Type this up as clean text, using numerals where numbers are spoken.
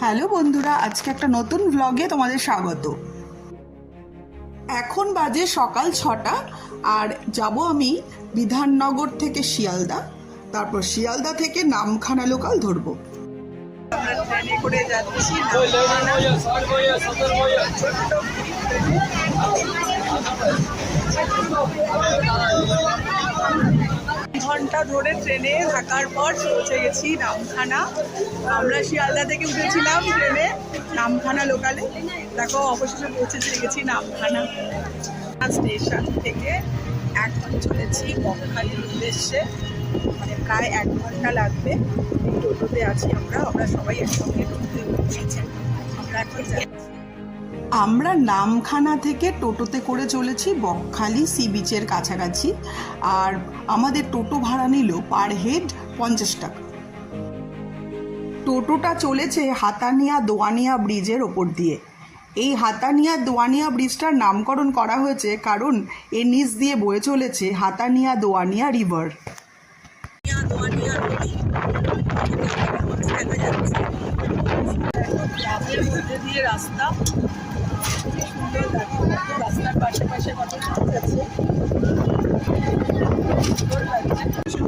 Hello বন্ধুরা, আজকে একটা নতুন ভ্লগে তোমাদের স্বাগত। এখন বাজে সকাল 6টা আর যাব আমি বিধাননগর থেকে শিয়ালদা, তারপর শিয়ালদা থেকে নামখানা লোকাল ধরবো। আমরা ট্রেনে করে যাচ্ছি ঘন্টা ধরে ট্রেনে থাকার পর পৌঁছে গেছি নামখানা। আমরা শিয়ালদা থেকে উঠেছিলাম ট্রেনে নামখানা লোকালে। দেখো অবশেষে পৌঁছে গেছি নামখানা স্টেশন থেকে। এখন চলেছি বকখালির উদ্দেশ্যে, মানে প্রায় 1 ঘন্টা লাগবে। টোটোতে আছি আমরা সবাই একসঙ্গে টোটোতে উঠেছি। আমরা এখন যাচ্ছি। আমরা নামখানা থেকে টোটোতে করে চলেছি বকখালি সি বিচের কাছাকাছি, আর আমাদের টোটো ভাড়া নিল পার হেড 50 টাকা। টোটোটা চলেছে হাতানিয়া দোয়ানিয়া ব্রিজের ওপর দিয়ে। এই হাতানিয়া দোয়ানিয়া ব্রিজটার নামকরণ করা হয়েছে কারণ এর নিচ দিয়ে বয়ে চলেছে হাতানিয়া দোয়ানিয়া রিভার। গ্রামের মধ্যে দিয়ে রাস্তা, খুবই সুন্দর। দেখো রাস্তার পাশে কত গাছ আছে, সুন্দর লাগছে।